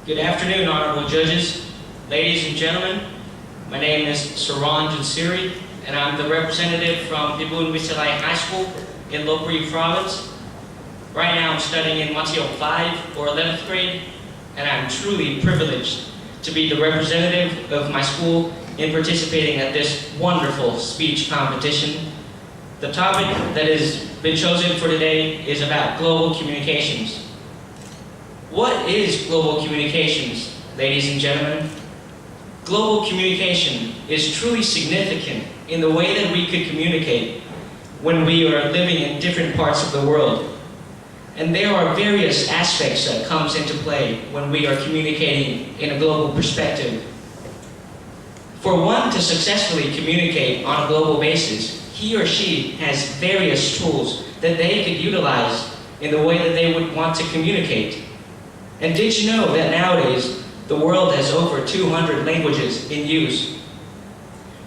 Good afternoon, honorable judges, ladies and gentlemen. My name is Sarun Junsiri, and I'm the representative from Pibulwitthayalai High School in Lopburi province. Right now I'm studying in Mateo 5 or 11th grade, and I'm truly privileged to be the representative of my school in participating at this wonderful speech competition. The topic that has been chosen for today is about global communications. What is global communications, ladies and gentlemen? Global communication is truly significant in the way that we could communicate when we are living in different parts of the world. And there are various aspects that comes into play when we are communicating in a global perspective. For one to successfully communicate on a global basis, he or she has various tools that they could utilize in the way that they would want to communicate. And did you know that nowadays the world has over 200 languages in use?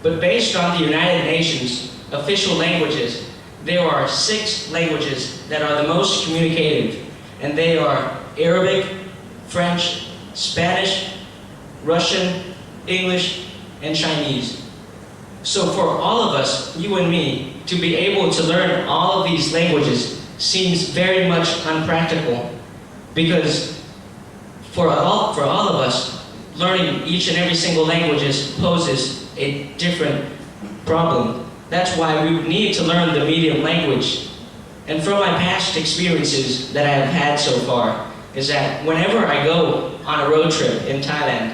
But based on the United Nations official languages, there are 6 languages that are the most communicative, and they are Arabic, French, Spanish, Russian, English, and Chinese. So for all of us, you and me, to be able to learn all of these languages seems very much unpractical, because for all of us, learning each and every single language poses a different problem. That's why we would need to learn the medium language. And from my past experiences that I have had so far, is that whenever I go on a road trip in Thailand,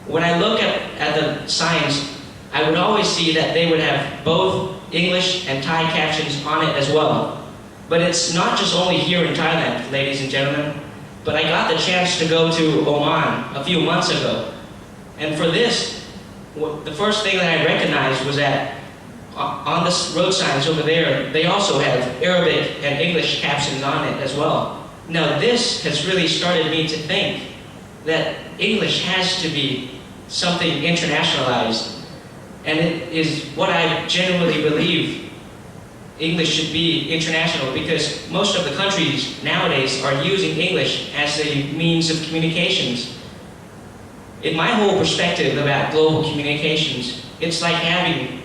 when I look at the signs, I would always see that they would have both English and Thai captions on it as well. But it's not just only here in Thailand, ladies and gentlemen, but I got the chance to go to Oman a few months ago. And for this, the first thing that I recognized was that on the road signs over there, they also have Arabic and English captions on it as well. Now this has really started me to think that English has to be something internationalized. And it is what I genuinely believe English should be international, because most of the countries nowadays are using English as a means of communications. In my whole perspective about global communications, it's like having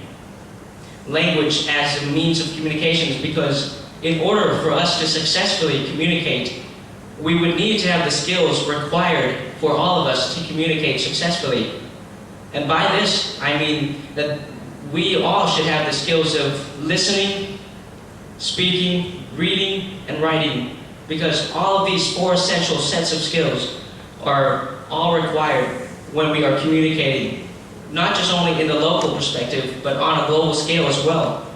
language as a means of communications, because in order for us to successfully communicate, we would need to have the skills required for all of us to communicate successfully. And by this, I mean that we all should have the skills of listening, speaking, reading, and writing, because all of these 4 essential sets of skills are all required when we are communicating, not just only in the local perspective, but on a global scale as well.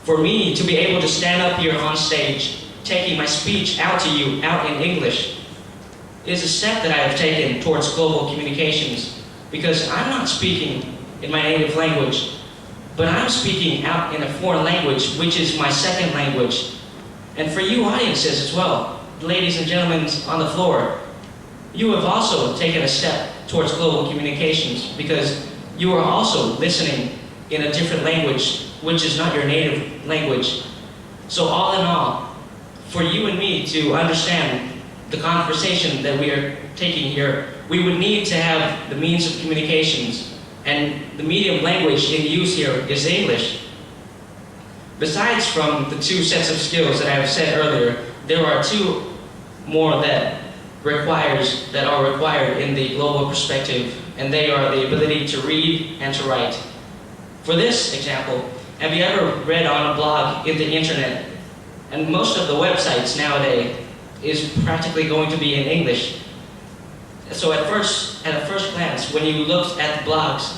For me to be able to stand up here on stage, taking my speech out to you, out in English, is a step that I have taken towards global communications, because I'm not speaking in my native language, but I'm speaking out in a foreign language, which is my second language. And for you audiences as well, ladies and gentlemen on the floor, you have also taken a step towards global communications, because you are also listening in a different language, which is not your native language. So all in all, for you and me to understand the conversation that we are taking here, we would need to have the means of communications, and the medium language in use here is English. Besides from the 2 sets of skills that I have said earlier, there are 2 more that are required in the global perspective, and they are the ability to read and to write. For this example, have you ever read on a blog in the internet? And most of the websites nowadays is practically going to be in English. So at a first glance, when you looked at the blogs,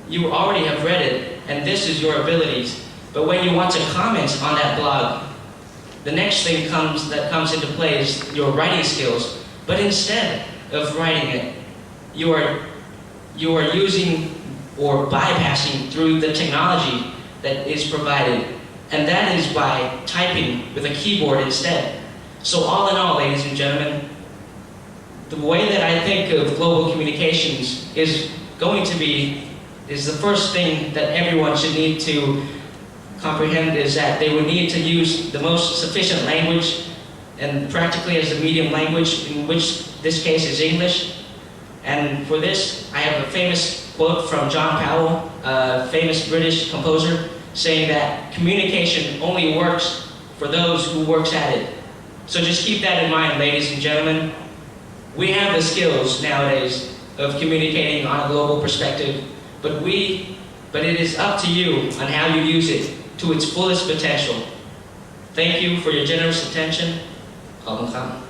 you already have read it, and this is your abilities. But when you want to comment on that blog, the next thing that comes into play is your writing skills. But instead of writing it, you are using or bypassing through the technology that is provided, and that is by typing with a keyboard instead. So all in all, ladies and gentlemen, the way that I think of global communications is the first thing that everyone should need to comprehend, is that they would need to use the most sufficient language and practically as the medium language, in which this case is English. And for this, I have a famous quote from John Powell, a famous British composer, saying that communication only works for those who works at it. So just keep that in mind, ladies and gentlemen. We have the skills nowadays of communicating on a global perspective, but it is up to you on how you use it to its fullest potential. Thank you for your generous attention. ขอบคุณครับ